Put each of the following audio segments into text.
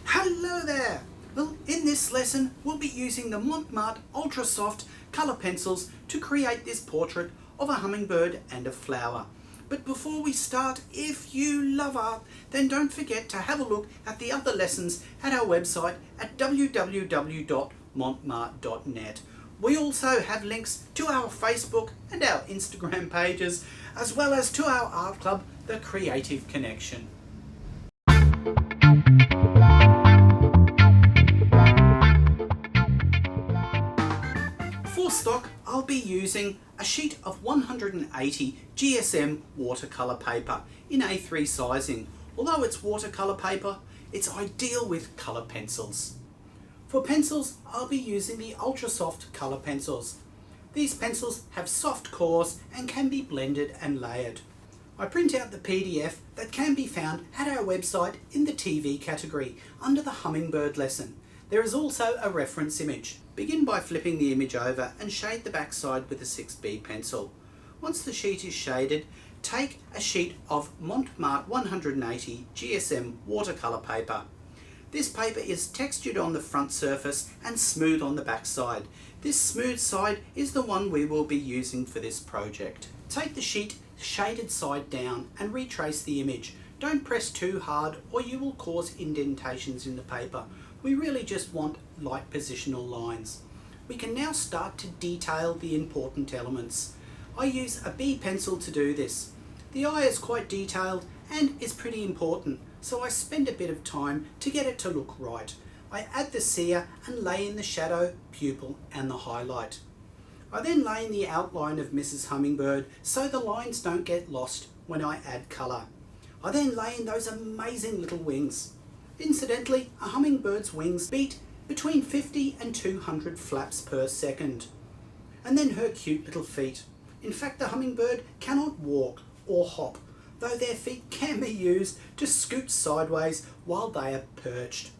Hello there! Well, in this lesson we'll be using the Montmart Ultra Soft colour pencils to create this portrait of a hummingbird and a flower. But before we start, if you love art, then don't forget to have a look at the other lessons at our website at www.montmart.net. We also have links to our Facebook and our Instagram pages, as well as to our art club, The Creative Connection. For stock, I'll be using a sheet of 180 GSM watercolour paper in A3 sizing. Although it's watercolour paper, it's ideal with colour pencils. For pencils, I'll be using the Ultra Soft colour pencils. These pencils have soft cores and can be blended and layered. I print out the PDF that can be found at our website in the TV category under the Hummingbird lesson. There is also a reference image. Begin by flipping the image over and shade the backside with a 6B pencil. Once the sheet is shaded, take a sheet of Montmart 180 GSM watercolour paper. This paper is textured on the front surface and smooth on the back side. This smooth side is the one we will be using for this project. Take the sheet shaded side down and retrace the image. Don't press too hard or you will cause indentations in the paper. We really just want light positional lines. We can now start to detail the important elements. I use a B pencil to do this. The eye is quite detailed and is pretty important, so I spend a bit of time to get it to look right. I add the cere and lay in the shadow, pupil and the highlight. I then lay in the outline of Mrs. Hummingbird so the lines don't get lost when I add colour. I then lay in those amazing little wings. Incidentally, a hummingbird's wings beat between 50 and 200 flaps per second. And then her cute little feet. In fact, the hummingbird cannot walk or hop, though their feet can be used to scoot sideways while they are perched.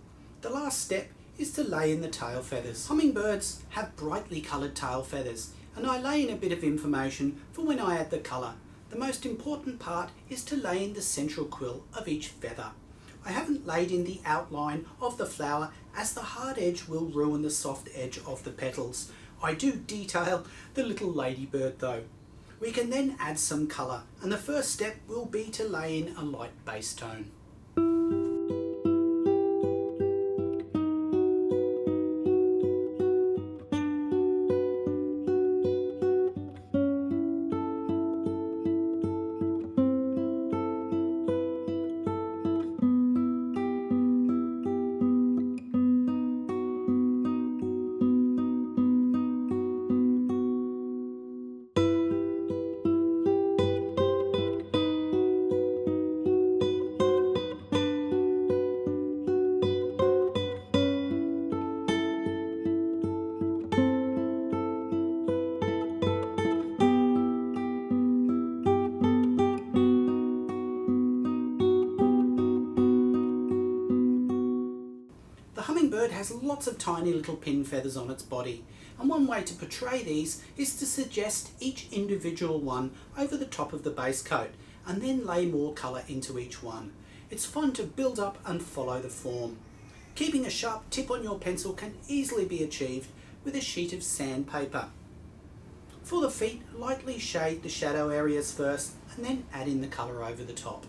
The last step is to lay in the tail feathers. Hummingbirds have brightly coloured tail feathers, and I lay in a bit of information for when I add the colour. The most important part is to lay in the central quill of each feather. I haven't laid in the outline of the flower as the hard edge will ruin the soft edge of the petals. I do detail the little ladybird though. We can then add some colour, and the first step will be to lay in a light base tone. The hummingbird has lots of tiny little pin feathers on its body, and one way to portray these is to suggest each individual one over the top of the base coat and then lay more colour into each one. It's fun to build up and follow the form. Keeping a sharp tip on your pencil can easily be achieved with a sheet of sandpaper. For the feet, lightly shade the shadow areas first and then add in the colour over the top.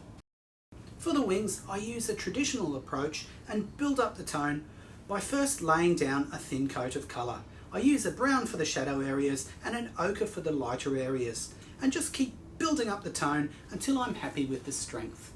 For the wings, I use a traditional approach and build up the tone by first laying down a thin coat of colour. I use a brown for the shadow areas and an ochre for the lighter areas, and just keep building up the tone until I'm happy with the strength.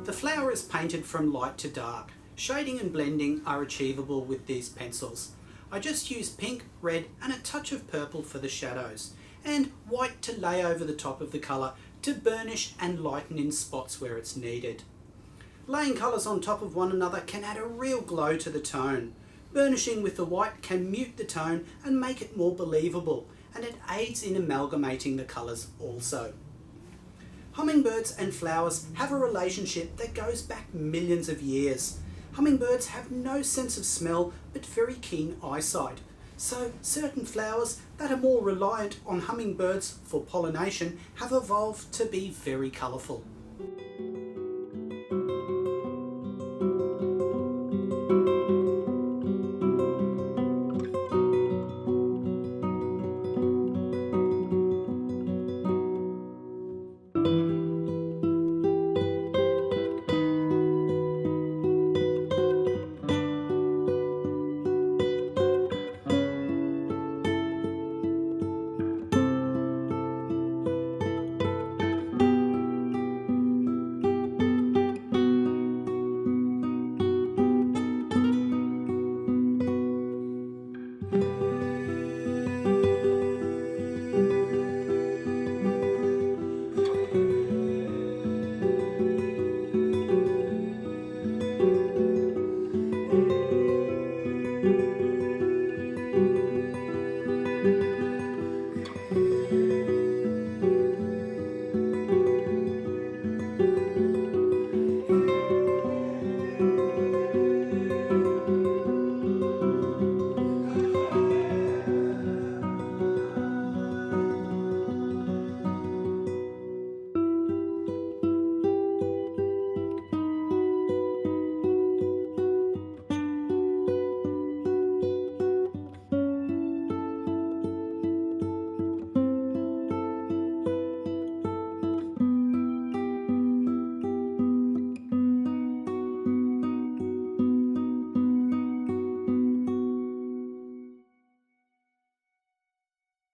The flower is painted from light to dark. Shading and blending are achievable with these pencils. I just use pink, red and a touch of purple for the shadows, and white to lay over the top of the colour to burnish and lighten in spots where it's needed. Laying colours on top of one another can add a real glow to the tone. Burnishing with the white can mute the tone and make it more believable, and it aids in amalgamating the colours also. Hummingbirds and flowers have a relationship that goes back millions of years. Hummingbirds have no sense of smell but very keen eyesight, so certain flowers that are more reliant on hummingbirds for pollination have evolved to be very colourful.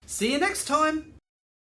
See you next time!